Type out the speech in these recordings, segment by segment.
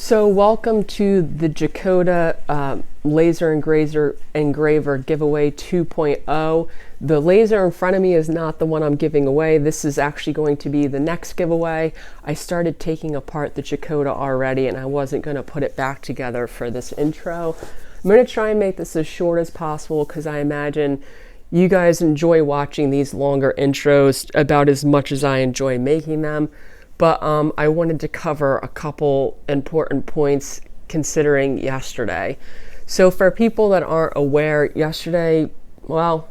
So welcome to the Jiccoda laser engraver giveaway 2.0. The laser in front of me is not the one I'm giving away. This is actually going to be the next giveaway. I started taking apart the Jiccoda already and I wasn't going to put it back together for this intro. I'm going to try and make this as short as possible because I imagine you guys enjoy watching these longer intros about as much as I enjoy making them. But I wanted to cover a couple important points considering yesterday. So for people that aren't aware, yesterday, well,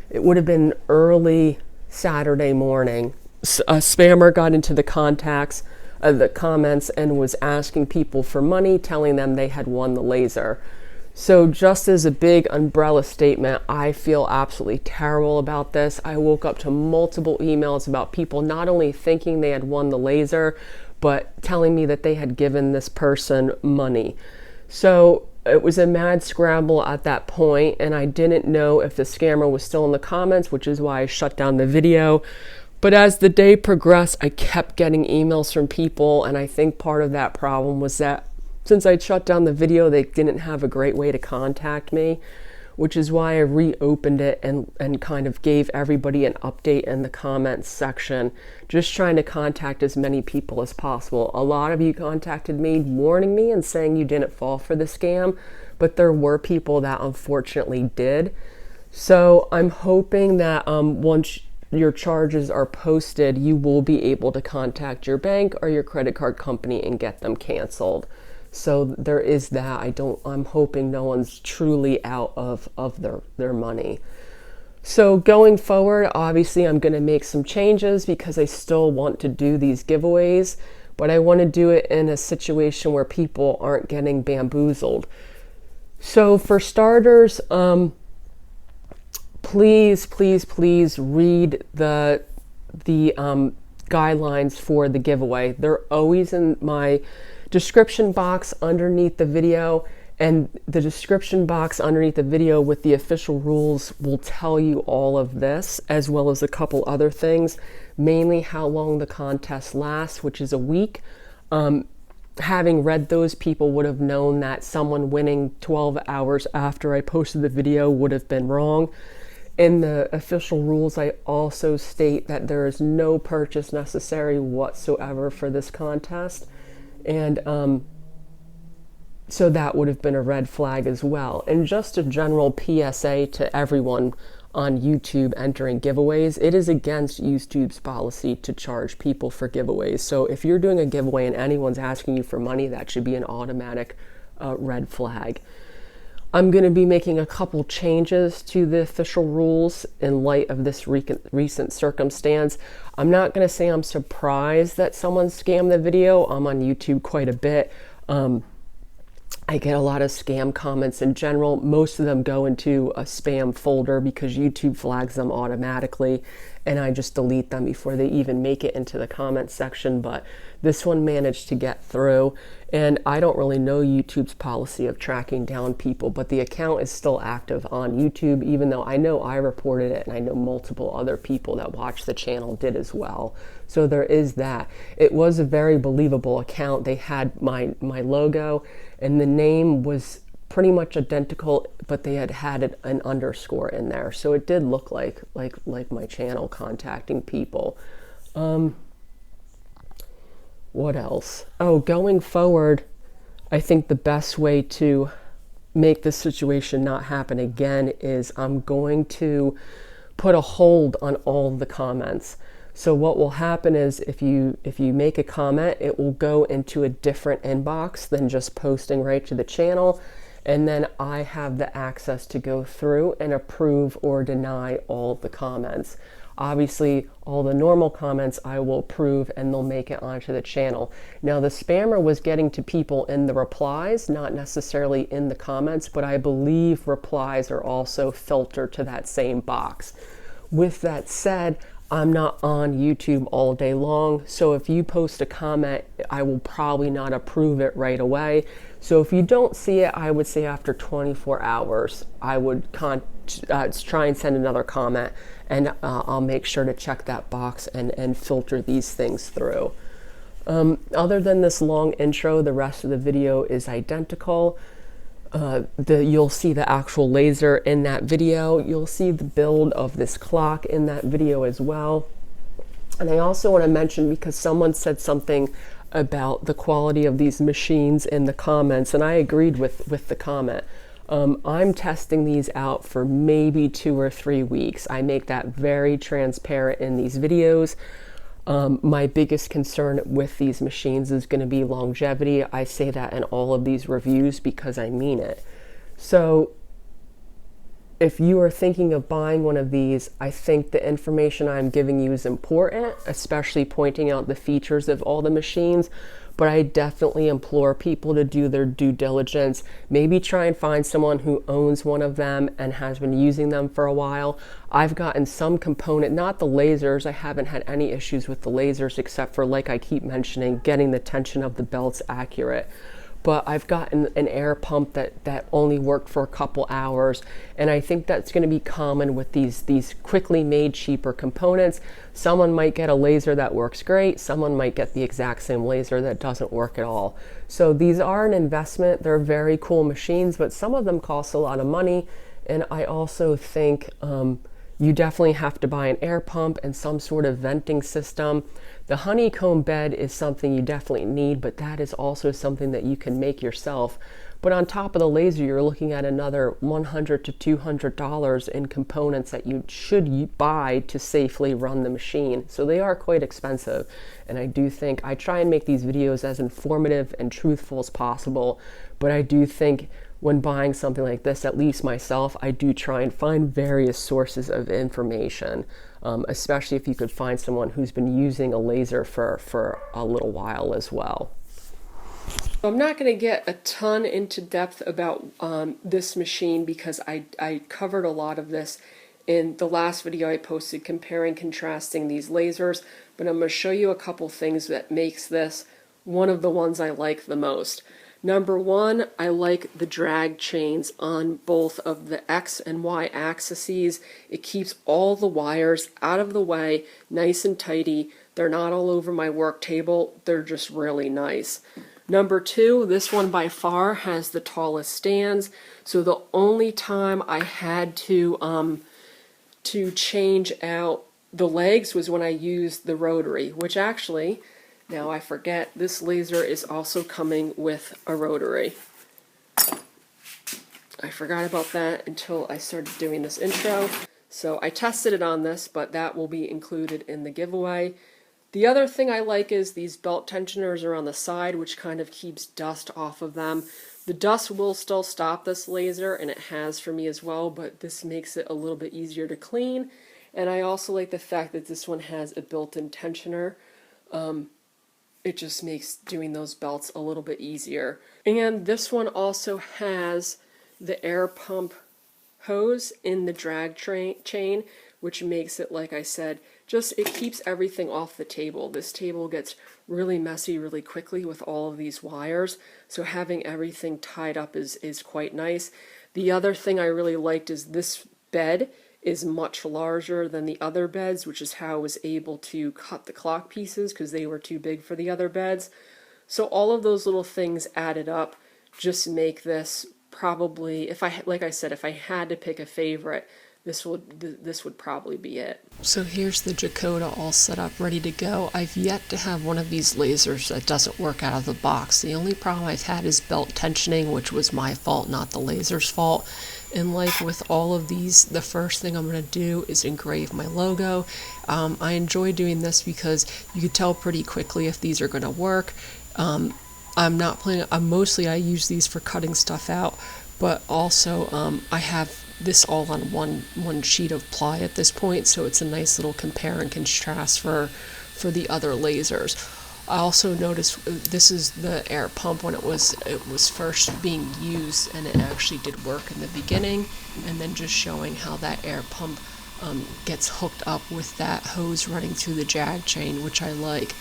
it would have been early Saturday morning. A spammer got into the comments and was asking people for money, telling them they had won the laser. So just as a big umbrella statement, I feel absolutely terrible about this. I woke up to multiple emails about people not only thinking they had won the laser, but telling me that they had given this person money. So it was a mad scramble at that point, and I didn't know if the scammer was still in the comments, which is why I shut down the video. But as the day progressed, I kept getting emails from people, and I think part of that problem was that since I shut down the video, they didn't have a great way to contact me, which is why I reopened it and kind of gave everybody an update in the comments section, just trying to contact as many people as possible. A lot of you contacted me warning me and saying you didn't fall for the scam, but there were people that unfortunately did. So I'm hoping that once your charges are posted, you will be able to contact your bank or your credit card company and get them canceled. So there is that. I'm hoping no one's truly out of their money. So going forward, obviously I'm going to make some changes because I still want to do these giveaways, but I want to do it in a situation where people aren't getting bamboozled. So for starters, please read the guidelines for the giveaway. They're always in my description box underneath the video, and the description box underneath the video with the official rules will tell you all of this, as well as a couple other things, mainly how long the contest lasts, which is a week. Having read those, people would have known that someone winning 12 hours after I posted the video would have been wrong. In the official rules, I also state that there is no purchase necessary whatsoever for this contest. And so that would have been a red flag as well. And just a general PSA to everyone on YouTube entering giveaways, it is against YouTube's policy to charge people for giveaways. So if you're doing a giveaway and anyone's asking you for money, that should be an automatic red flag. I'm going to be making a couple changes to the official rules in light of this recent circumstance. I'm not going to say I'm surprised that someone scammed the video. I'm on YouTube quite a bit. I get a lot of scam comments in general. Most of them go into a spam folder because YouTube flags them automatically, and I just delete them before they even make it into the comment section. But this one managed to get through, and I don't really know YouTube's policy of tracking down people, but the account is still active on YouTube, even though I know I reported it and I know multiple other people that watch the channel did as well. So there is that. It was a very believable account. They had my logo, and the name was pretty much identical, but they had an underscore in there. So it did look like my channel contacting people. What else? Oh, going forward, I think the best way to make this situation not happen again is I'm going to put a hold on all the comments. So what will happen is if you make a comment, it will go into a different inbox than just posting right to the channel, and then I have the access to go through and approve or deny all the comments. Obviously, all the normal comments I will approve and they'll make it onto the channel. Now, the spammer was getting to people in the replies, not necessarily in the comments, but I believe replies are also filtered to that same box. With that said, I'm not on YouTube all day long, so if you post a comment, I will probably not approve it right away. So if you don't see it, I would say after 24 hours, I would try and send another comment, and I'll make sure to check that box and filter these things through. Other than this long intro, the rest of the video is identical. You'll see the actual laser in that video. You'll see the build of this clock in that video as well. And I also want to mention, because someone said something about the quality of these machines in the comments, and I agreed with the comment. I'm testing these out for maybe 2 or 3 weeks. I make that very transparent in these videos. My biggest concern with these machines is going to be longevity. I say that in all of these reviews because I mean it. So if you are thinking of buying one of these, I think the information I'm giving you is important, especially pointing out the features of all the machines. But I definitely implore people to do their due diligence. Maybe try and find someone who owns one of them and has been using them for a while. I've gotten some component, not the lasers, I haven't had any issues with the lasers except for, like I keep mentioning, getting the tension of the belts accurate. But I've gotten an air pump that only worked for a couple hours, and I think that's going to be common with these quickly made cheaper components. Someone might get a laser that works great, someone might get the exact same laser that doesn't work at all. So these are an investment. They're very cool machines, but some of them cost a lot of money, and I also think you definitely have to buy an air pump and some sort of venting system. The HoneyComb Bed is something you definitely need, but that is also something that you can make yourself. But on top of the laser, you're looking at another $100 to $200 in components that you should buy to safely run the machine. So they are quite expensive. And I do think I try and make these videos as informative and truthful as possible, but I do think when buying something like this, at least myself, I do try and find various sources of information, especially if you could find someone who's been using a laser for a little while as well. I'm not going to get a ton into depth about this machine because I covered a lot of this in the last video I posted comparing, contrasting these lasers, but I'm going to show you a couple things that makes this one of the ones I like the most. Number one, I like the drag chains on both of the X and Y axes. It keeps all the wires out of the way, nice and tidy. They're not all over my work table. They're just really nice. Number two, this one by far has the tallest stands. So the only time I had to change out the legs was when I used the Rotary, which actually, now I forget, this laser is also coming with a Rotary. I forgot about that until I started doing this intro. So I tested it on this, but that will be included in the giveaway. The other thing I like is these belt tensioners are on the side, which kind of keeps dust off of them. The dust will still stop this laser, and it has for me as well, but this makes it a little bit easier to clean. And I also like the fact that this one has a built-in tensioner. It just makes doing those belts a little bit easier. And this one also has the air pump hose in the drag chain, which makes it, like I said, it keeps everything off the table. This table gets really messy really quickly with all of these wires, so having everything tied up is quite nice. The other thing I really liked is this bed is much larger than the other beds, which is how I was able to cut the clock pieces because they were too big for the other beds. So all of those little things added up just make this probably, like I said, if I had to pick a favorite, this would probably be it. So here's the Jiccoda all set up, ready to go. I've yet to have one of these lasers that doesn't work out of the box. The only problem I've had is belt tensioning, which was my fault, not the laser's fault. And like with all of these, the first thing I'm going to do is engrave my logo. I enjoy doing this because you can tell pretty quickly if these are going to work. I'm not planning, mostly I use these for cutting stuff out, but also I have this all on one sheet of ply at this point, so it's a nice little compare and contrast for the other lasers. I also noticed this is the air pump when it was first being used, and it actually did work in the beginning, and then just showing how that air pump gets hooked up with that hose running through the jag chain, which I like.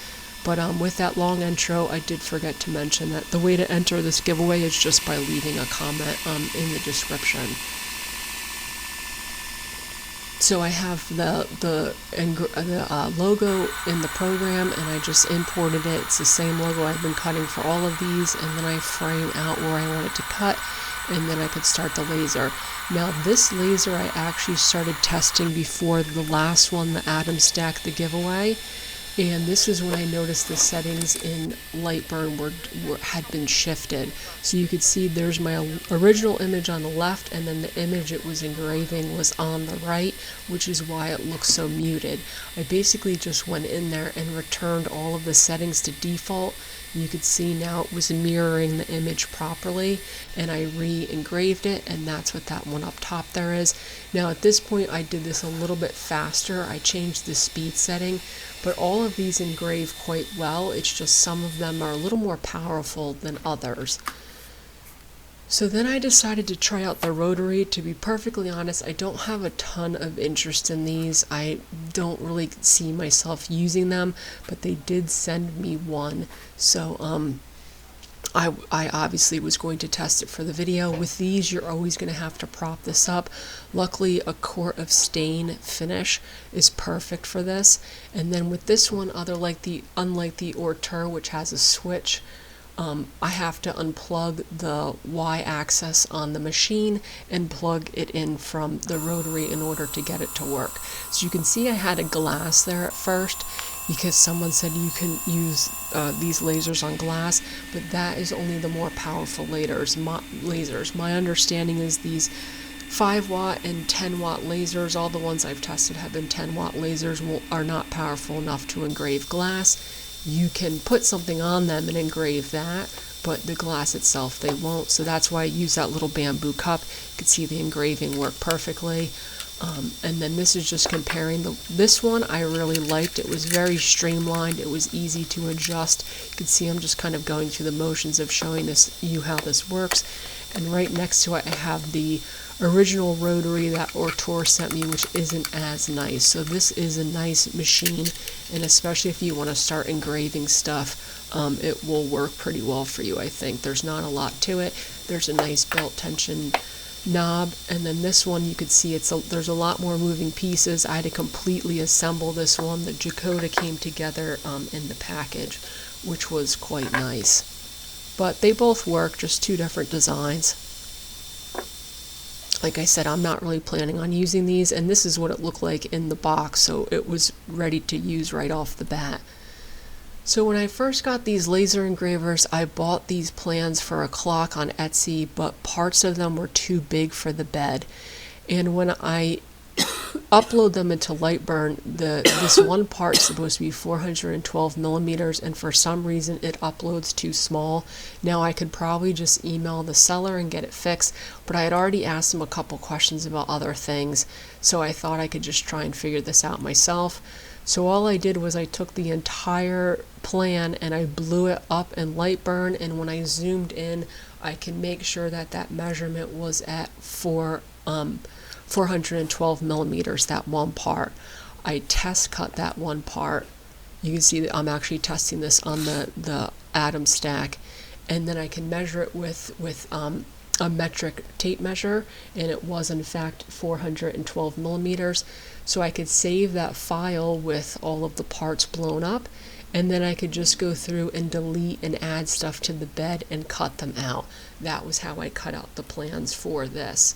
But with that long intro, I did forget to mention that the way to enter this giveaway is just by leaving a comment in the description. So I have the logo in the program, and I just imported it. It's the same logo I've been cutting for all of these, and then I frame out where I want it to cut, and then I could start the laser. Now this laser I actually started testing before the last one, the Atom Stack, the giveaway. And this is when I noticed the settings in Lightburn had been shifted. So you could see there's my original image on the left, and then the image it was engraving was on the right, which is why it looks so muted. I basically just went in there and returned all of the settings to default. You could see now it was mirroring the image properly, and I re-engraved it, and that's what that one up top there is. Now at this point I did this a little bit faster. I changed the speed setting, but all of these engrave quite well. It's just some of them are a little more powerful than others. So then I decided to try out the Rotary. To be perfectly honest, I don't have a ton of interest in these. I don't really see myself using them, but they did send me one. So I obviously was going to test it for the video. With these, you're always going to have to prop this up. Luckily, a quart of stain finish is perfect for this. And then with this one, unlike the Rotary, which has a switch, I have to unplug the Y-axis on the machine and plug it in from the Rotary in order to get it to work. So you can see I had a glass there at first because someone said you can use these lasers on glass, but that is only the more powerful lasers. My understanding is these 5-watt and 10-watt lasers, all the ones I've tested have been 10-watt lasers, are not powerful enough to engrave glass. You can put something on them and engrave that, but the glass itself they won't. So that's why I use that little bamboo cup. You can see the engraving work perfectly. And then this is just comparing this one I really liked. It was very streamlined. It was easy to adjust. You can see I'm just kind of going through the motions of showing you how this works. And right next to it I have the original Rotary that Rotary sent me, which isn't as nice. So this is a nice machine, and especially if you want to start engraving stuff, it will work pretty well for you, I think. There's not a lot to it. There's a nice belt tension knob, and then this one you could see there's a lot more moving pieces. I had to completely assemble this one. The Jiccoda came together in the package, which was quite nice. But they both work, just two different designs. Like I said, I'm not really planning on using these, and this is what it looked like in the box, so it was ready to use right off the bat. So when I first got these laser engravers, I bought these plans for a clock on Etsy, but parts of them were too big for the bed. And when I upload them into Lightburn, this one part's supposed to be 412 millimeters, and for some reason it uploads too small. Now I could probably just email the seller and get it fixed, but I had already asked him a couple questions about other things, so I thought I could just try and figure this out myself. So all I did was I took the entire plan and I blew it up in Lightburn, and when I zoomed in, I can make sure that that measurement was at 412 millimeters, that one part. I test cut that one part. You can see that I'm actually testing this on the Atom Stack, and then I can measure it with a metric tape measure, and it was in fact 412 millimeters. So I could save that file with all of the parts blown up, and then I could just go through and delete and add stuff to the bed and cut them out. That was how I cut out the plans for this.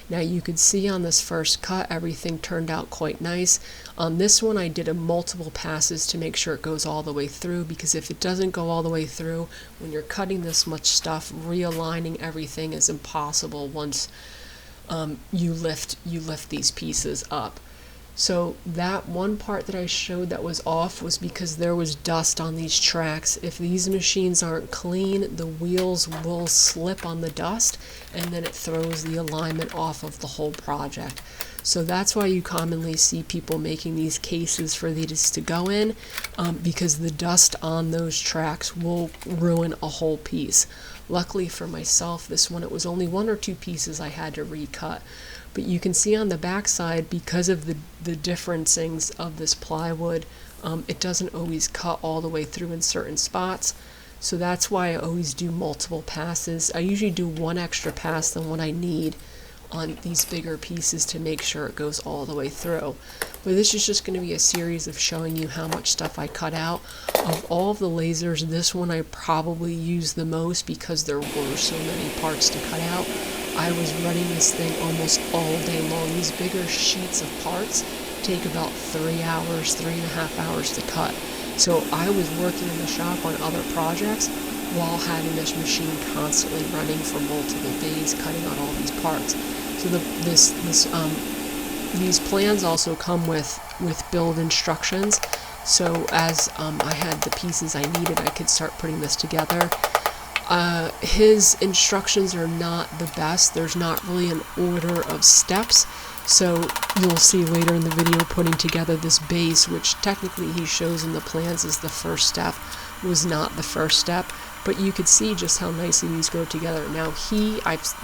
Now you could see on this first cut everything turned out quite nice. On this one I did multiple passes to make sure it goes all the way through, because if it doesn't go all the way through, when you're cutting this much stuff, realigning everything is impossible once you lift these pieces up. So that one part that I showed that was off was because there was dust on these tracks. If these machines aren't clean, the wheels will slip on the dust, and then it throws the alignment off of the whole project. So that's why you commonly see people making these cases for these to go in, because the dust on those tracks will ruin a whole piece. Luckily for myself, this one, it was only 1 or 2 pieces I had to recut. But you can see on the back side, because of the differencings of this plywood, it doesn't always cut all the way through in certain spots. So that's why I always do multiple passes. I usually do 1 extra pass than what I need on these bigger pieces to make sure it goes all the way through. But this is just going to be a series of showing you how much stuff I cut out. Of all of the lasers, this one I probably used the most because there were so many parts to cut out. I was running this thing almost all day long. These bigger sheets of parts take about 3 hours, 3.5 hours to cut. So I was working in the shop on other projects while having this machine constantly running for multiple days, cutting out all these parts. So these plans also come with build instructions. So as I had the pieces I needed, I could start putting this together. His instructions are not the best. There's not really an order of steps. So you'll see later in the video putting together this base, which technically he shows in the plans as the first step, was not the first step. But you could see just how nicely these go together. Now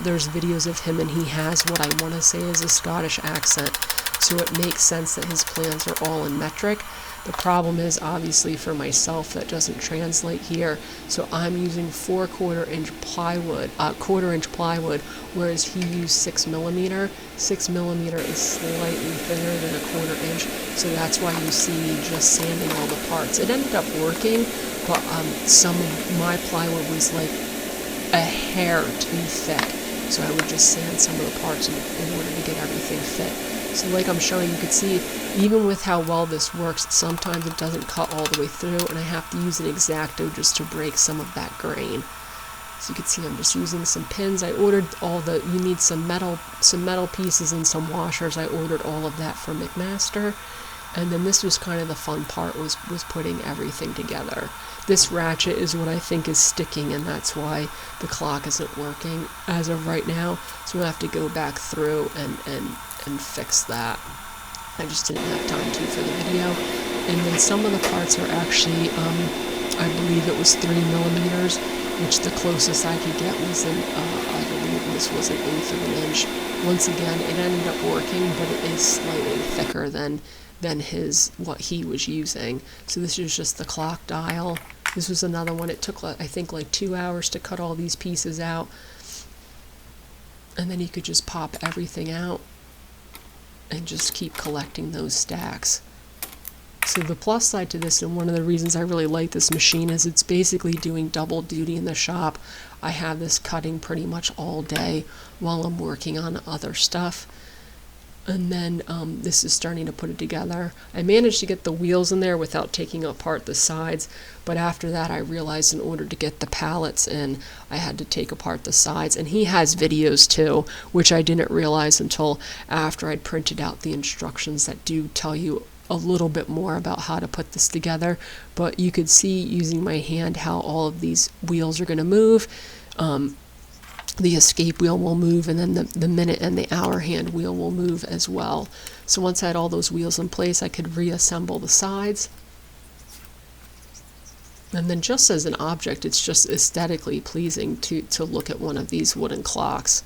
there's videos of him and he has what I want to say is a Scottish accent. So it makes sense that his plans are all in metric. The problem is obviously for myself that doesn't translate here. So I'm using 4/4 inch plywood, 1/4 inch plywood, whereas he used 6mm. 6mm is slightly thinner than 1/4 inch. So that's why you see me just sanding all the parts. It ended up working, but some of my plywood was like a hair too thick. So I would just sand some of the parts in order to get everything fit. So like I'm showing, you can see even with how well this works, sometimes it doesn't cut all the way through and I have to use an X-Acto just to break some of that grain. So you can see I'm just using some pins. I ordered you need some metal pieces and some washers. I ordered all of that from McMaster. And then this was kind of the fun part, was putting everything together. This ratchet is what I think is sticking, and that's why the clock isn't working as of right now. So we'll have to go back through and fix that. I just didn't have time to for the video. And then some of the parts are actually, I believe it was 3mm, which the closest I could get was I believe this was 1/8 of an inch. Once again, it ended up working, but it is slightly thicker than what he was using. So this is just the clock dial. This was another one. It took I think like 2 hours to cut all these pieces out, and then you could just pop everything out and just keep collecting those stacks. So the plus side to this, and one of the reasons I really like this machine, is it's basically doing double duty in the shop. I have this cutting pretty much all day while I'm working on other stuff. And then this is starting to put it together. I managed to get the wheels in there without taking apart the sides, but after that I realized in order to get the pallets in, I had to take apart the sides. And he has videos too, which I didn't realize until after I'd printed out the instructions that do tell you a little bit more about how to put this together. But you could see using my hand how all of these wheels are going to move. The escape wheel will move, and then the minute and the hour hand wheel will move as well. So once I had all those wheels in place, I could reassemble the sides. And then just as an object, it's just aesthetically pleasing to look at one of these wooden clocks.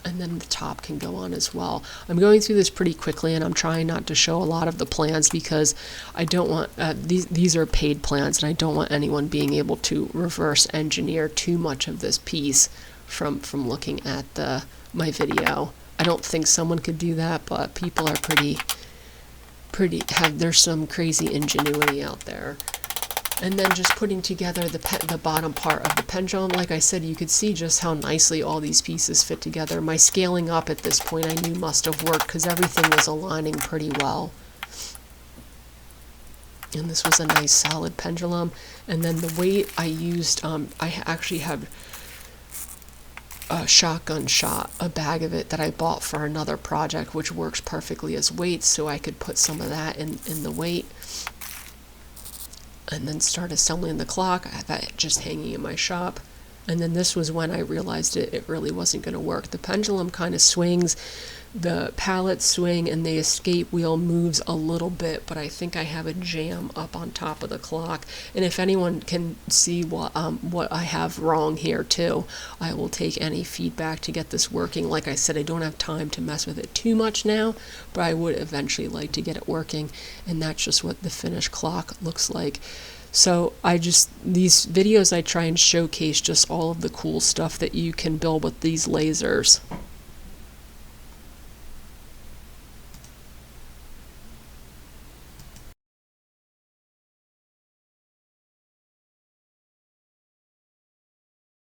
And then the top can go on as well. I'm going through this pretty quickly, and I'm trying not to show a lot of the plans because I don't want these are paid plans, and I don't want anyone being able to reverse engineer too much of this piece from looking at my video. I don't think someone could do that, but people are there's some crazy ingenuity out there. And then just putting together the bottom part of the pendulum, like I said, you could see just how nicely all these pieces fit together. My scaling up at this point I knew must have worked because everything was aligning pretty well. And this was a nice solid pendulum. And then the weight I used, I actually had a shotgun shot, a bag of it that I bought for another project, which works perfectly as weights, so I could put some of that in the weight. And then start assembling the clock. I have that just hanging in my shop. And then this was when I realized it really wasn't going to work. The pendulum kind of swings, the pallets swing, and the escape wheel moves a little bit, but I think I have a jam up on top of the clock. And if anyone can see what I have wrong here too, I will take any feedback to get this working. Like I said, I don't have time to mess with it too much now, but I would eventually like to get it working, and that's just what the finished clock looks like. So these videos I try and showcase just all of the cool stuff that you can build with these lasers.